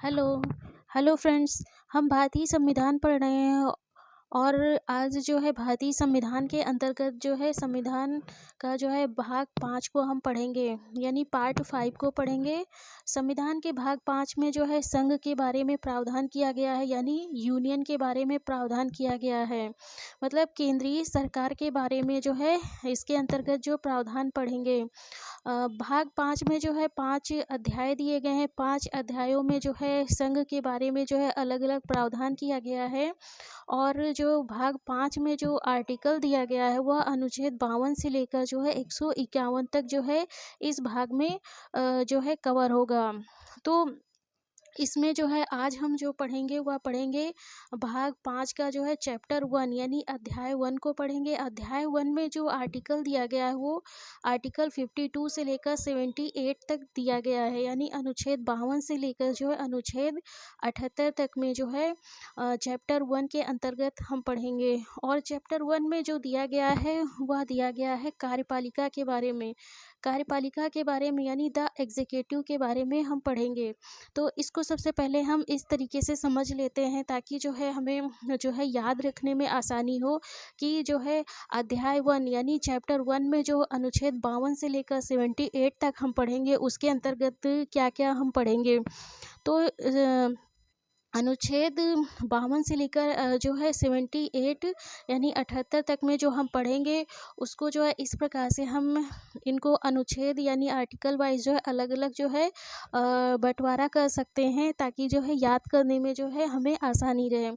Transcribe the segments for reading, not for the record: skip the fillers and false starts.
Hello hello friends. हम भारतीय संविधान पढ़ रहे हैं और आज जो है भारतीय संविधान के अंतर्गत जो है संविधान का जो है भाग 5 को हम पढ़ेंगे, यानी पार्ट 5 को पढ़ेंगे। संविधान के भाग 5 में जो है संघ के बारे में प्रावधान किया गया है, यानी यूनियन के बारे में प्रावधान किया गया है, मतलब केंद्रीय सरकार के बारे में जो है इसके अंतर्गत जो प्रावधान पढ़ेंगे। भाग 5 में जो है 5 अध्याय दिए गए हैं। 5 अध्यायों में जो है संघ के बारे में जो है अलग अलग प्रावधान किया गया है। और जो भाग 5 में जो आर्टिकल दिया गया है वह अनुच्छेद 52 से लेकर जो है 151 तक जो है इस भाग में जो है कवर होगा। तो इसमें जो है आज हम जो पढ़ेंगे वह पढ़ेंगे भाग 5 का जो है चैप्टर 1 यानी अध्याय 1 को पढ़ेंगे। अध्याय 1 में जो आर्टिकल दिया गया है वो आर्टिकल 52 से लेकर 78 तक दिया गया है, यानी अनुच्छेद 52 से लेकर जो है अनुच्छेद 78 तक में जो है चैप्टर 1 के अंतर्गत हम पढ़ेंगे। और चैप्टर 1 में जो दिया गया है वह दिया गया है कार्यपालिका के बारे में। कार्यपालिका के बारे में यानी द एग्जीक्यूटिव के बारे में हम पढ़ेंगे। तो इसको सबसे पहले हम इस तरीके से समझ लेते हैं ताकि जो है हमें जो है याद रखने में आसानी हो कि जो है अध्याय 1 यानी चैप्टर 1 में जो अनुच्छेद 52 से लेकर 78 तक हम पढ़ेंगे उसके अंतर्गत क्या क्या हम पढ़ेंगे। तो अनुच्छेद 52 से लेकर जो है 78 यानी 78 तक में जो हम पढ़ेंगे उसको जो है इस प्रकार से हम इनको अनुच्छेद यानी आर्टिकल वाइज जो है अलग अलग जो है बंटवारा कर सकते हैं ताकि जो है याद करने में जो है हमें आसानी रहे।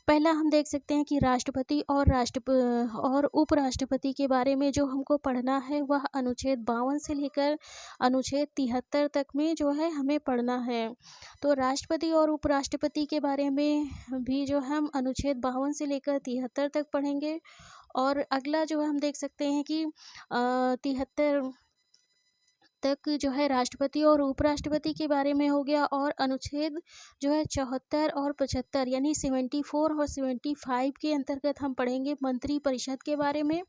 पहला हम देख सकते हैं कि राष्ट्रपति और उपराष्ट्रपति के बारे में जो हमको पढ़ना है वह अनुच्छेद 52 से लेकर अनुच्छेद 73 तक में जो है हमें पढ़ना है। तो राष्ट्रपति और उपराष्ट्रपति के बारे में भी जो हम अनुच्छेद 52 से लेकर 73 तक पढ़ेंगे। और अगला जो हम देख सकते हैं कि 73 तक जो है राष्ट्रपति और उपराष्ट्रपति के बारे में हो गया। और अनुच्छेद जो है 74 और 75 यानी 74 और 75 के अंतर्गत हम पढ़ेंगे मंत्री परिषद के बारे में,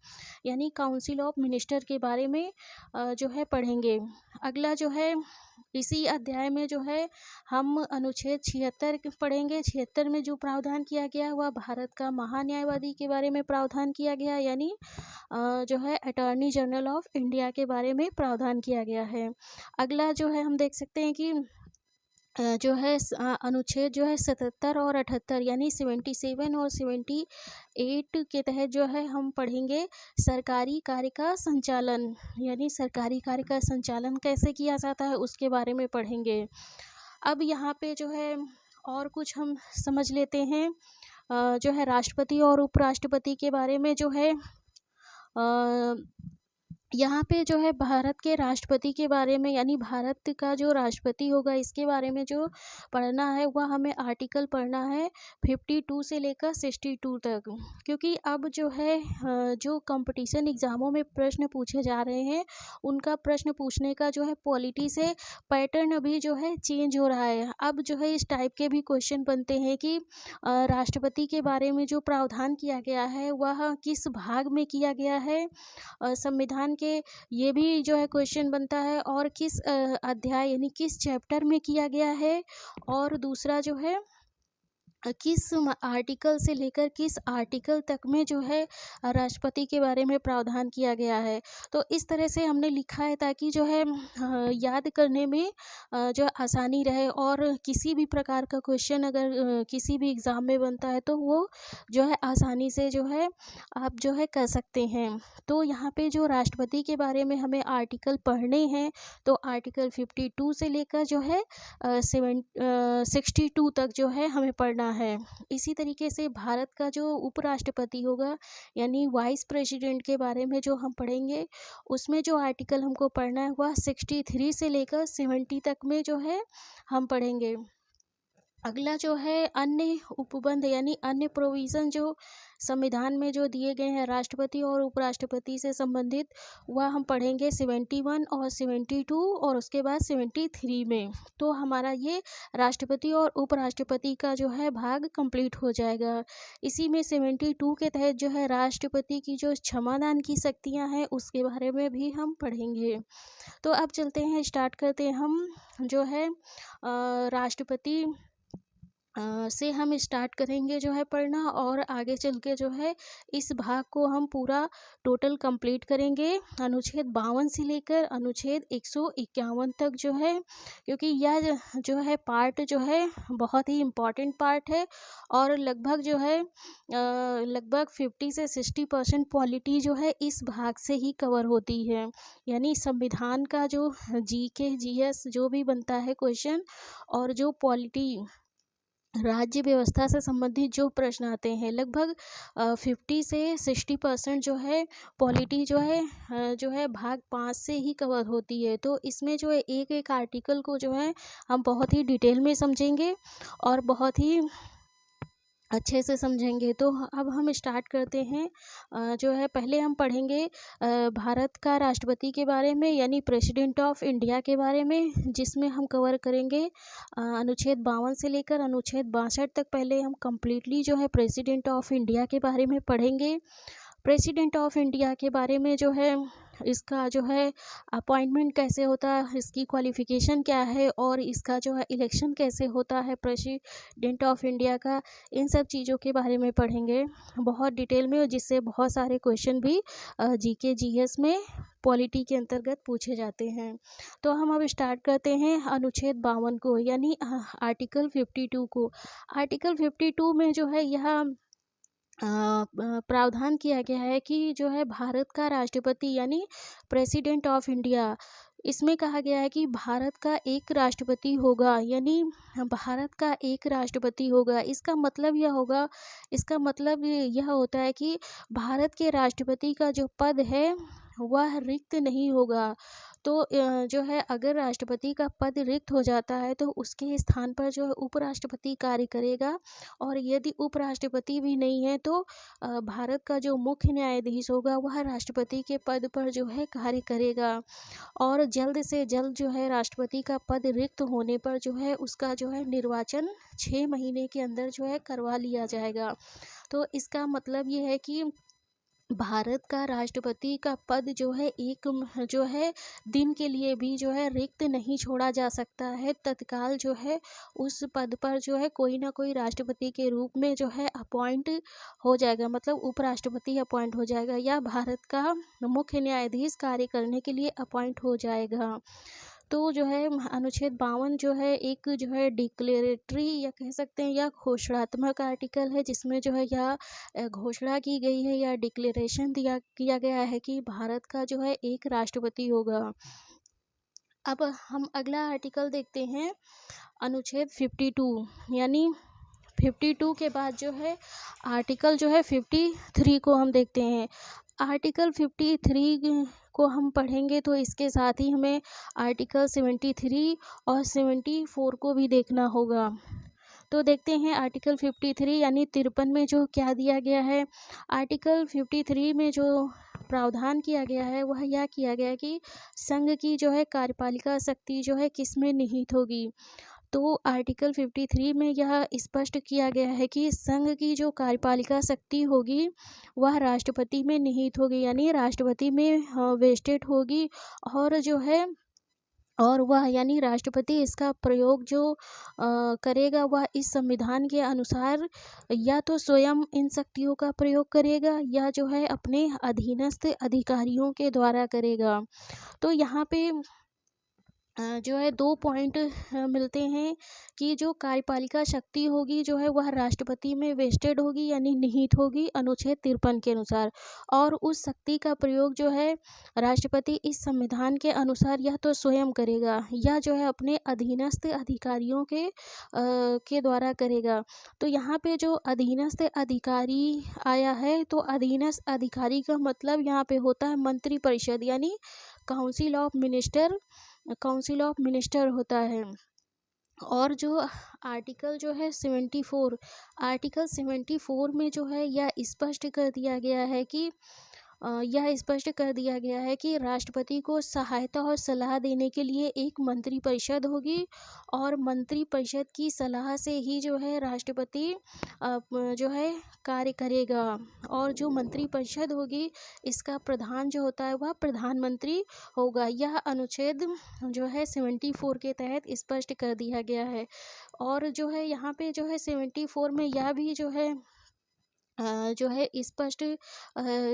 यानी काउंसिल ऑफ मिनिस्टर के बारे में जो है पढ़ेंगे। अगला जो है इसी अध्याय में जो है हम अनुच्छेद 76 पढ़ेंगे। 76 में जो प्रावधान किया गया वह भारत का महान्यायवादी के बारे में प्रावधान किया गया, यानी जो है अटॉर्नी जनरल ऑफ इंडिया के बारे में प्रावधान किया गया है। अगला जो है हम देख सकते हैं कि जो है अनुच्छेद जो है 77 और 78 यानी 77 और 78 के तहत जो है हम पढ़ेंगे सरकारी कार्य का संचालन, यानी सरकारी कार्य का संचालन कैसे किया जाता है उसके बारे में पढ़ेंगे। अब यहाँ पे जो है और कुछ हम समझ लेते हैं जो है राष्ट्रपति और उपराष्ट्रपति के बारे में जो है यहाँ पे जो है भारत के राष्ट्रपति के बारे में यानी भारत का जो राष्ट्रपति होगा इसके बारे में जो पढ़ना है वह हमें आर्टिकल पढ़ना है 52 से लेकर 62 तक। क्योंकि अब जो है जो कंपटीशन एग्ज़ामों में प्रश्न पूछे जा रहे हैं उनका प्रश्न पूछने का जो है पॉलिटी से पैटर्न अभी जो है चेंज हो रहा है। अब जो है इस टाइप के भी क्वेश्चन बनते हैं कि राष्ट्रपति के बारे में जो प्रावधान किया गया है वह किस भाग में किया गया है संविधान के, ये भी जो है क्वेश्चन बनता है, और किस अध्याय यानी किस चैप्टर में किया गया है, और दूसरा जो है किस आर्टिकल से लेकर किस आर्टिकल तक में जो है राष्ट्रपति के बारे में प्रावधान किया गया है। तो इस तरह से हमने लिखा है ताकि जो है याद करने में जो आसानी रहे, और किसी भी प्रकार का क्वेश्चन अगर किसी भी एग्ज़ाम में बनता है तो वो जो है आसानी से जो है आप जो है कर सकते हैं। तो यहाँ पे जो राष्ट्रपति के बारे में हमें आर्टिकल पढ़ने हैं तो आर्टिकल 52 से लेकर जो है 62 तक जो है हमें पढ़ना है। इसी तरीके से भारत का जो उपराष्ट्रपति होगा यानी वाइस प्रेसिडेंट के बारे में जो हम पढ़ेंगे उसमें जो आर्टिकल हमको पढ़ना है वह 63 से लेकर 70 तक में जो है हम पढ़ेंगे। अगला जो है अन्य उपबंध यानी अन्य प्रोविज़न जो संविधान में जो दिए गए हैं राष्ट्रपति और उपराष्ट्रपति से संबंधित, वह हम पढ़ेंगे 71 और 72 और उसके बाद 73 में। तो हमारा ये राष्ट्रपति और उपराष्ट्रपति का जो है भाग कंप्लीट हो जाएगा। इसी में 72 के तहत जो है राष्ट्रपति की जो क्षमादान की शक्तियाँ हैं उसके बारे में भी हम पढ़ेंगे। तो अब चलते हैं, स्टार्ट करते हैं हम जो है राष्ट्रपति से हम स्टार्ट करेंगे जो है पढ़ना, और आगे चल के जो है इस भाग को हम पूरा टोटल कंप्लीट करेंगे अनुच्छेद 52 से लेकर अनुच्छेद 151 तक जो है, क्योंकि यह जो है पार्ट जो है बहुत ही इम्पॉर्टेंट पार्ट है और लगभग जो है लगभग 50 से 60% पॉलिटी जो है इस भाग से ही कवर होती है। यानी संविधान का जो जीके जीएस जो भी बनता है क्वेश्चन, और जो पॉलिटी राज्य व्यवस्था से संबंधित जो प्रश्न आते हैं, लगभग 50 से 60% जो है पॉलिटी जो है भाग 5 से ही कवर होती है। तो इसमें जो है एक एक आर्टिकल को जो है हम बहुत ही डिटेल में समझेंगे और बहुत ही अच्छे से समझेंगे। तो अब हम स्टार्ट करते हैं। जो है पहले हम पढ़ेंगे भारत का राष्ट्रपति के बारे में, यानी प्रेसिडेंट ऑफ इंडिया के बारे में, जिसमें हम कवर करेंगे अनुच्छेद 52 से लेकर अनुच्छेद 62 तक। पहले हम कम्प्लीटली जो है प्रेसिडेंट ऑफ इंडिया के बारे में पढ़ेंगे। प्रेसिडेंट ऑफ इंडिया के बारे में जो है इसका जो है अपॉइंटमेंट कैसे होता है, इसकी क्वालिफ़िकेशन क्या है, और इसका जो है इलेक्शन कैसे होता है प्रेसिडेंट ऑफ इंडिया का, इन सब चीज़ों के बारे में पढ़ेंगे बहुत डिटेल में, जिससे बहुत सारे क्वेश्चन भी जीके जीएस में पॉलिटी के अंतर्गत पूछे जाते हैं। तो हम अब स्टार्ट करते हैं अनुच्छेद 52 को, यानी आर्टिकल 52 को। आर्टिकल 52 में जो है यह प्रावधान किया गया है कि जो है भारत का राष्ट्रपति यानी प्रेसिडेंट ऑफ इंडिया, इसमें कहा गया है कि भारत का एक राष्ट्रपति होगा, यानी भारत का एक राष्ट्रपति होगा। इसका मतलब यह होता है कि भारत के राष्ट्रपति का जो पद है वह रिक्त नहीं होगा। तो जो है अगर राष्ट्रपति का पद रिक्त हो जाता है तो उसके स्थान पर जो है उपराष्ट्रपति कार्य करेगा, और यदि उपराष्ट्रपति भी नहीं है तो भारत का जो मुख्य न्यायाधीश होगा वह राष्ट्रपति के पद पर जो है कार्य करेगा, और जल्द से जल्द जो है राष्ट्रपति का पद रिक्त होने पर जो है उसका जो है निर्वाचन 6 महीने के अंदर जो है करवा लिया जाएगा। तो इसका मतलब ये है कि भारत का राष्ट्रपति का पद जो है जो है दिन के लिए भी जो है रिक्त नहीं छोड़ा जा सकता है। तत्काल जो है उस पद पर जो है कोई ना कोई राष्ट्रपति के रूप में जो है अपॉइंट हो जाएगा, मतलब उपराष्ट्रपति अपॉइंट हो जाएगा, या भारत का मुख्य न्यायाधीश कार्य करने के लिए अपॉइंट हो जाएगा। तो जो है अनुच्छेद 52 जो है एक जो है डिक्लेरेटरी या कह सकते हैं या घोषणात्मक आर्टिकल है, जिसमें जो है यह घोषणा की गई है या डिक्लेरेशन किया गया है कि भारत का जो है एक राष्ट्रपति होगा। अब हम अगला आर्टिकल देखते हैं अनुच्छेद 52, यानी 52 के बाद जो है आर्टिकल जो है 53 को हम देखते हैं। आर्टिकल 53 को हम पढ़ेंगे तो इसके साथ ही हमें आर्टिकल 73 और 74 को भी देखना होगा। तो देखते हैं आर्टिकल 53 यानी 53 में जो क्या दिया गया है। आर्टिकल 53 में जो प्रावधान किया गया है वह यह किया गया है कि संघ की जो है कार्यपालिका शक्ति जो है किस में निहित होगी। तो आर्टिकल 53 में यह स्पष्ट किया गया है कि संघ की जो कार्यपालिका शक्ति होगी वह राष्ट्रपति में निहित होगी, यानी राष्ट्रपति में वेस्टेड होगी, और जो है और वह यानी राष्ट्रपति इसका प्रयोग जो करेगा वह इस संविधान के अनुसार या तो स्वयं इन शक्तियों का प्रयोग करेगा या जो है अपने अधीनस्थ अधिकारियों के द्वारा करेगा। तो यहाँ पे जो है 2 पॉइंट मिलते हैं कि जो कार्यपालिका शक्ति होगी जो है वह राष्ट्रपति में वेस्टेड होगी यानी निहित होगी अनुच्छेद 53 के अनुसार, और उस शक्ति का प्रयोग जो है राष्ट्रपति इस संविधान के अनुसार या तो स्वयं करेगा या जो है अपने अधीनस्थ अधिकारियों के द्वारा करेगा। तो यहाँ पे जो अधीनस्थ अधिकारी आया है, तो अधीनस्थ अधिकारी का मतलब यहाँ पे होता है मंत्रिपरिषद, यानी काउंसिल ऑफ मिनिस्टर होता है। और जो आर्टिकल जो है 74, आर्टिकल 74 में जो है यह स्पष्ट कर दिया गया है कि यह स्पष्ट कर दिया गया है कि राष्ट्रपति को सहायता और सलाह देने के लिए एक मंत्रिपरिषद होगी, और मंत्रिपरिषद की सलाह से ही जो है राष्ट्रपति जो है कार्य करेगा। और जो मंत्रिपरिषद होगी, इसका प्रधान जो होता है वह प्रधानमंत्री होगा। यह अनुच्छेद जो है 74 के तहत स्पष्ट कर दिया गया है। और जो है यहाँ पे जो है 74 में यह भी जो है जो है स्पष्ट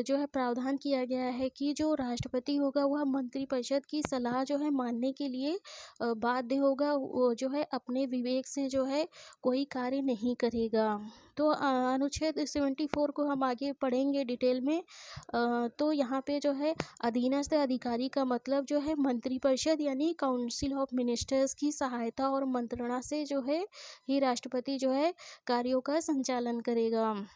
जो है प्रावधान किया गया है कि जो राष्ट्रपति होगा वह मंत्रिपरिषद की सलाह जो है मानने के लिए बाध्य होगा। वो जो है अपने विवेक से जो है कोई कार्य नहीं करेगा। तो अनुच्छेद 74 को हम आगे पढ़ेंगे डिटेल में। तो यहाँ पे जो है अधीनस्थ अधिकारी का मतलब जो है मंत्रिपरिषद यानी काउंसिल ऑफ मिनिस्टर्स की सहायता और मंत्रणा से जो है ही राष्ट्रपति जो है कार्यों का संचालन करेगा।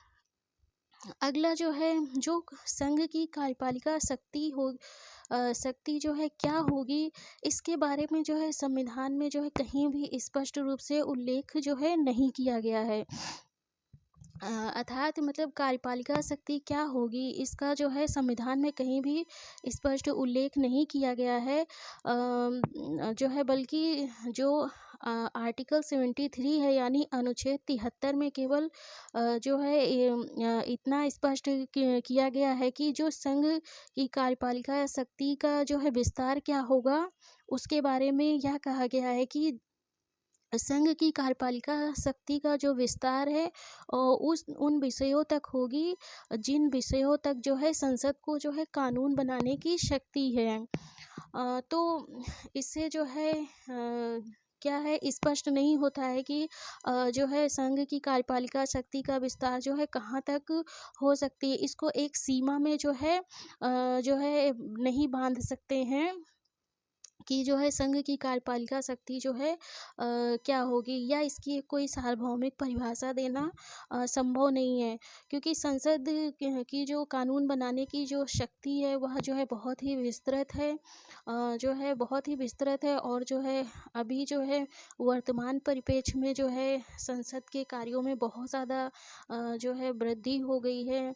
अगला जो है, जो संघ की कार्यपालिका शक्ति जो है क्या होगी, इसके बारे में जो है संविधान में जो है कहीं भी स्पष्ट रूप से उल्लेख जो है नहीं किया गया है। अर्थात मतलब कार्यपालिका शक्ति क्या होगी, इसका जो संविधान में कहीं भी स्पष्ट उल्लेख नहीं किया गया है। जो है बल्कि जो आर्टिकल 73 है यानी अनुच्छेद 73 में केवल जो है इतना स्पष्ट किया गया है कि जो संघ की कार्यपालिका शक्ति का जो है विस्तार क्या होगा, उसके बारे में यह कहा गया है कि संघ की कार्यपालिका शक्ति का जो विस्तार है उस उन विषयों तक होगी जिन विषयों तक जो है संसद को जो है कानून बनाने की शक्ति है। तो इससे जो है क्या है, स्पष्ट नहीं होता है कि जो है संघ की कार्यपालिका शक्ति का विस्तार जो है कहाँ तक हो सकती है। इसको एक सीमा में जो है नहीं बांध सकते हैं कि जो है संघ की कार्यपालिका शक्ति जो है क्या होगी, या इसकी कोई सार्वभौमिक परिभाषा देना संभव नहीं है। क्योंकि संसद की जो कानून बनाने की जो शक्ति है वह जो है बहुत ही विस्तृत है, जो है बहुत ही विस्तृत है। और जो है अभी जो है वर्तमान परिप्रेक्ष्य में जो है संसद के कार्यों में बहुत ज़्यादा जो है वृद्धि हो गई है।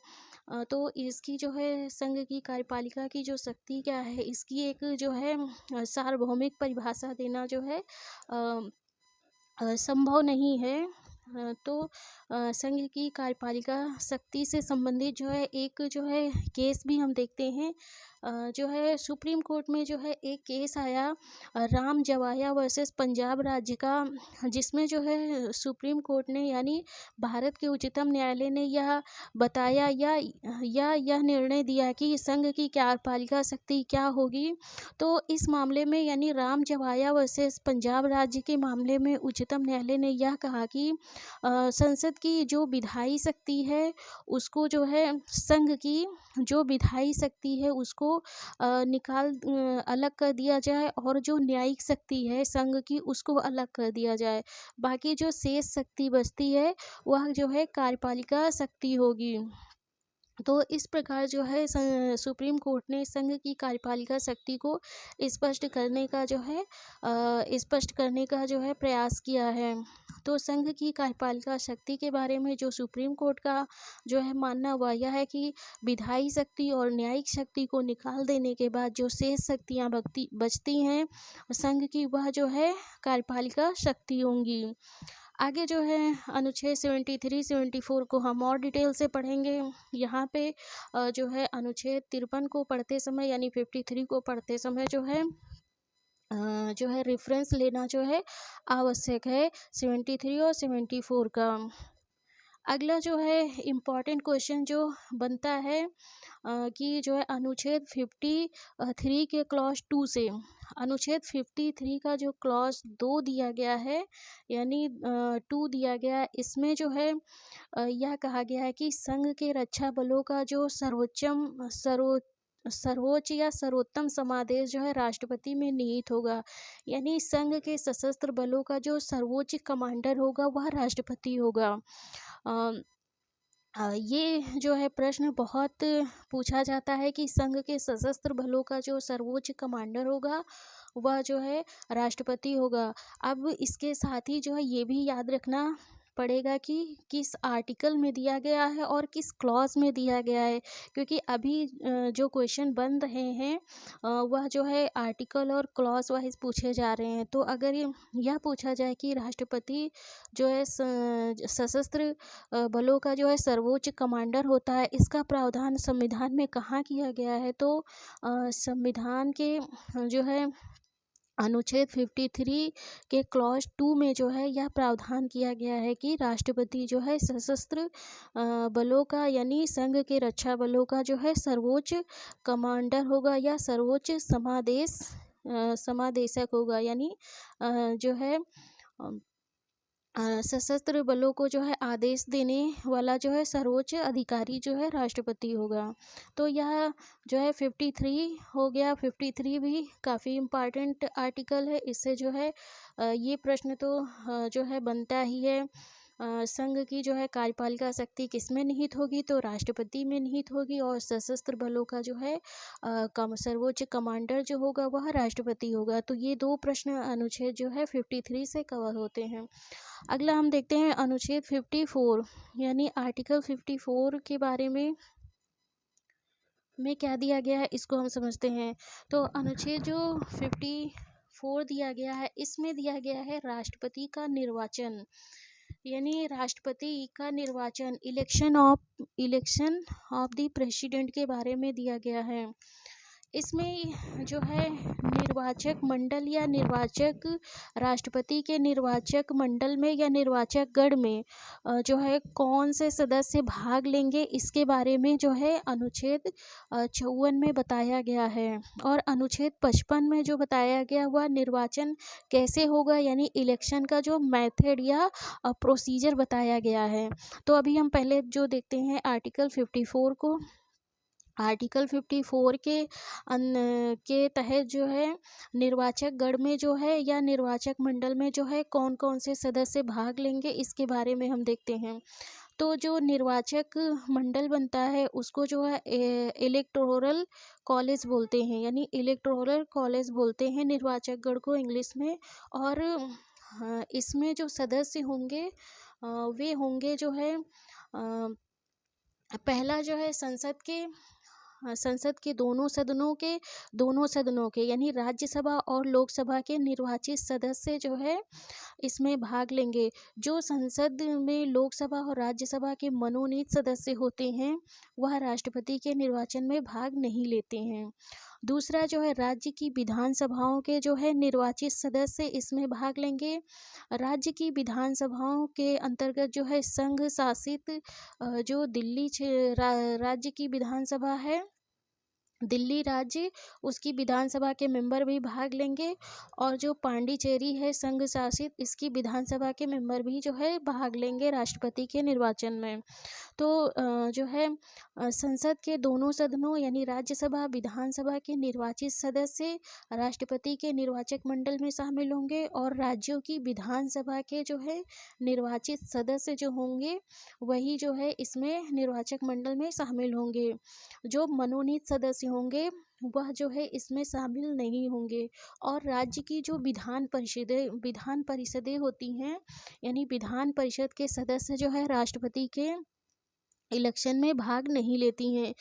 तो इसकी जो है संघ की कार्यपालिका की जो शक्ति क्या है, इसकी एक जो है सार्वभौमिक परिभाषा देना जो है संभव नहीं है। तो संघ की कार्यपालिका शक्ति से संबंधित जो है एक जो है केस भी हम देखते हैं। जो है सुप्रीम कोर्ट में जो है एक केस आया राम जवाया वर्सेस पंजाब राज्य का, जिसमें जो है सुप्रीम कोर्ट ने यानी भारत के उच्चतम न्यायालय ने यह बताया या यह निर्णय दिया कि संघ की कार्यपालिका शक्ति क्या होगी। तो इस मामले में यानी राम जवाया वर्सेस पंजाब राज्य के मामले में उच्चतम न्यायालय ने यह कहा कि संसद की जो विधायी शक्ति है उसको जो है संघ की जो विधायी शक्ति है उसको अलग कर दिया जाए, और जो न्यायिक शक्ति है संघ की उसको अलग कर दिया जाए। बाकी जो शेष शक्ति बचती है वह जो है कार्यपालिका शक्ति होगी। तो इस प्रकार जो है सुप्रीम कोर्ट ने संघ की कार्यपालिका शक्ति को स्पष्ट करने का जो है प्रयास किया है। तो संघ की कार्यपालिका शक्ति के बारे में जो सुप्रीम कोर्ट का जो है मानना हुआ यह है कि विधायी शक्ति और न्यायिक शक्ति को निकाल देने के बाद जो शेष शक्तियाँ बचती हैं संघ की, वह जो है कार्यपालिका शक्ति होंगी। आगे जो है अनुच्छेद 73 74 को हम और डिटेल से पढ़ेंगे। यहाँ पे जो है अनुच्छेद 53 को पढ़ते समय यानी 53 को पढ़ते समय जो है रेफरेंस लेना जो है आवश्यक है 73 और 74 का। अगला जो है इम्पॉर्टेंट क्वेश्चन जो बनता है कि जो है अनुच्छेद 53 के क्लॉज 2 से अनुच्छेद 53 का जो क्लॉज 2 दिया गया है यानी 2 दिया गया है, इसमें जो है यह कहा गया है कि संघ के रक्षा बलों का जो सर्वोच्च या सर्वोत्तम समादेश जो है राष्ट्रपति में निहित होगा। यानी संघ के सशस्त्र बलों का जो सर्वोच्च कमांडर होगा वह राष्ट्रपति होगा। ये जो है प्रश्न बहुत पूछा जाता है कि संघ के सशस्त्र बलों का जो सर्वोच्च कमांडर होगा वह जो है राष्ट्रपति होगा। अब इसके साथ ही जो है ये भी याद रखना पड़ेगा कि किस आर्टिकल में दिया गया है और किस क्लॉज में दिया गया है, क्योंकि अभी जो क्वेश्चन बन रहे हैं वह जो है आर्टिकल और क्लॉज वाइज पूछे जा रहे हैं। तो अगर यह पूछा जाए कि राष्ट्रपति जो है सशस्त्र बलों का जो है सर्वोच्च कमांडर होता है, इसका प्रावधान संविधान में कहाँ किया गया है, तो संविधान के जो है अनुच्छेद 53 के क्लॉज 2 में जो है यह प्रावधान किया गया है कि राष्ट्रपति जो है सशस्त्र बलों का यानी संघ के रक्षा बलों का जो है सर्वोच्च कमांडर होगा या सर्वोच्च समादेशक होगा, यानी जो है सशस्त्र बलों को जो है आदेश देने वाला जो है सर्वोच्च अधिकारी जो है राष्ट्रपति होगा। तो यह जो है 53 हो गया। 53 भी काफ़ी इम्पॉर्टेंट आर्टिकल है। इससे जो है ये प्रश्न तो जो है बनता ही है, संघ की जो है कार्यपालिका शक्ति किस में निहित होगी, तो राष्ट्रपति में निहित होगी, और सशस्त्र बलों का जो है सर्वोच्च कमांडर जो होगा वह राष्ट्रपति होगा। तो ये दो प्रश्न अनुच्छेद जो है 53 से कवर होते हैं। अगला हम देखते हैं अनुच्छेद 54 यानी आर्टिकल 54 के बारे में क्या दिया गया है, इसको हम समझते हैं। तो अनुच्छेद जो 54 दिया गया है, इसमें दिया गया है राष्ट्रपति का निर्वाचन, यानी राष्ट्रपति का निर्वाचन, इलेक्शन ऑफ द प्रेसिडेंट के बारे में दिया गया है। इसमें जो है निर्वाचक मंडल या निर्वाचक राष्ट्रपति के निर्वाचक मंडल में या निर्वाचक गण में जो है कौन से सदस्य भाग लेंगे, इसके बारे में जो है अनुच्छेद 54 में बताया गया है। और अनुच्छेद 55 में जो बताया गया वह निर्वाचन कैसे होगा, यानी इलेक्शन का जो मेथड या प्रोसीजर बताया गया है। तो अभी हम पहले जो देखते हैं आर्टिकल 54 को। आर्टिकल 54 के तहत जो है निर्वाचक गण में जो है या निर्वाचक मंडल में जो है कौन कौन से सदस्य भाग लेंगे, इसके बारे में हम देखते हैं। तो जो निर्वाचक मंडल बनता है उसको जो है इलेक्टोरल कॉलेज बोलते हैं, यानी इलेक्टोरल कॉलेज बोलते हैं निर्वाचक गण को इंग्लिश में। और इसमें जो सदस्य होंगे वे होंगे जो है पहला जो है संसद के दोनों सदनों के यानी राज्यसभा और लोकसभा के निर्वाचित सदस्य जो है इसमें भाग लेंगे। जो संसद में लोकसभा और राज्यसभा के मनोनीत सदस्य होते हैं वह राष्ट्रपति के निर्वाचन में भाग नहीं लेते हैं। दूसरा जो है राज्य की विधानसभाओं के जो है निर्वाचित सदस्य इसमें भाग लेंगे। राज्य की विधानसभाओं के अंतर्गत जो है संघ शासित जो राज्य की विधानसभा है, दिल्ली राज्य, उसकी विधानसभा के मेंबर भी भाग लेंगे। और जो पांडिचेरी है संघ शासित, इसकी विधानसभा के मेंबर भी जो है भाग लेंगे राष्ट्रपति के निर्वाचन में। तो जो है संसद के दोनों सदनों यानी राज्यसभा विधानसभा के निर्वाचित सदस्य राष्ट्रपति के निर्वाचक मंडल में शामिल होंगे, और राज्यों की विधानसभा के जो है निर्वाचित सदस्य जो होंगे वही जो है इसमें निर्वाचक मंडल में शामिल होंगे। जो मनोनीत सदस्य होंगे वह जो है इसमें शामिल नहीं होंगे। और राज्य की जो विधान परिषदें होती हैं, यानी विधान परिषद के सदस्य जो है राष्ट्रपति के इलेक्शन में भाग नहीं लेती हैं।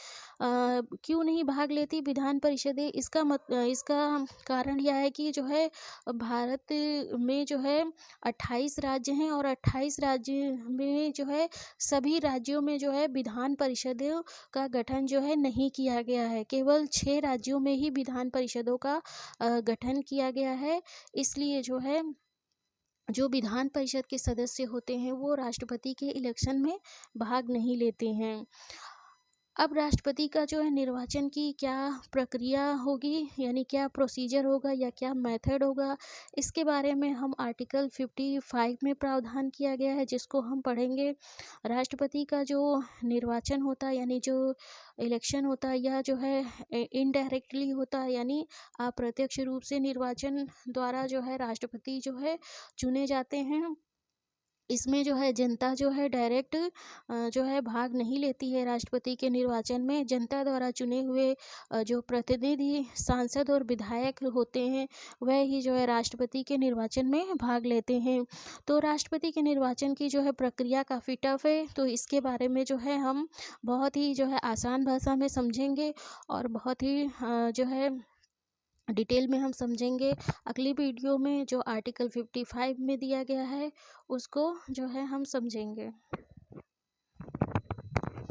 क्यों नहीं भाग लेती विधान परिषदें, इसका कारण यह है कि जो है भारत में जो है 28 राज्य हैं, और 28 राज्य में जो है सभी राज्यों में जो है विधान परिषदों का गठन जो है नहीं किया गया है। केवल 6 राज्यों में ही विधान परिषदों का गठन किया गया है। इसलिए जो है जो विधान परिषद के सदस्य होते हैं वो राष्ट्रपति के इलेक्शन में भाग नहीं लेते हैं। अब राष्ट्रपति का जो है निर्वाचन की क्या प्रक्रिया होगी, यानी क्या प्रोसीजर होगा या क्या मेथड होगा, इसके बारे में हम आर्टिकल 55 में प्रावधान किया गया है, जिसको हम पढ़ेंगे। राष्ट्रपति का जो निर्वाचन होता है यानी जो इलेक्शन होता है यह जो है इनडायरेक्टली होता है, यानी अप्रत्यक्ष रूप से निर्वाचन द्वारा जो है राष्ट्रपति जो है चुने जाते हैं। इसमें जो है जनता जो है डायरेक्ट जो है भाग नहीं लेती है राष्ट्रपति के निर्वाचन में। जनता द्वारा चुने हुए जो प्रतिनिधि, सांसद और विधायक होते हैं, वह ही जो है राष्ट्रपति के निर्वाचन में भाग लेते हैं। तो राष्ट्रपति के निर्वाचन की जो है प्रक्रिया काफ़ी टफ है, तो इसके बारे में जो है हम बहुत ही जो है आसान भाषा में समझेंगे और बहुत ही जो है डिटेल में हम समझेंगे। अगली वीडियो में जो आर्टिकल 55 में दिया गया है उसको जो है हम समझेंगे।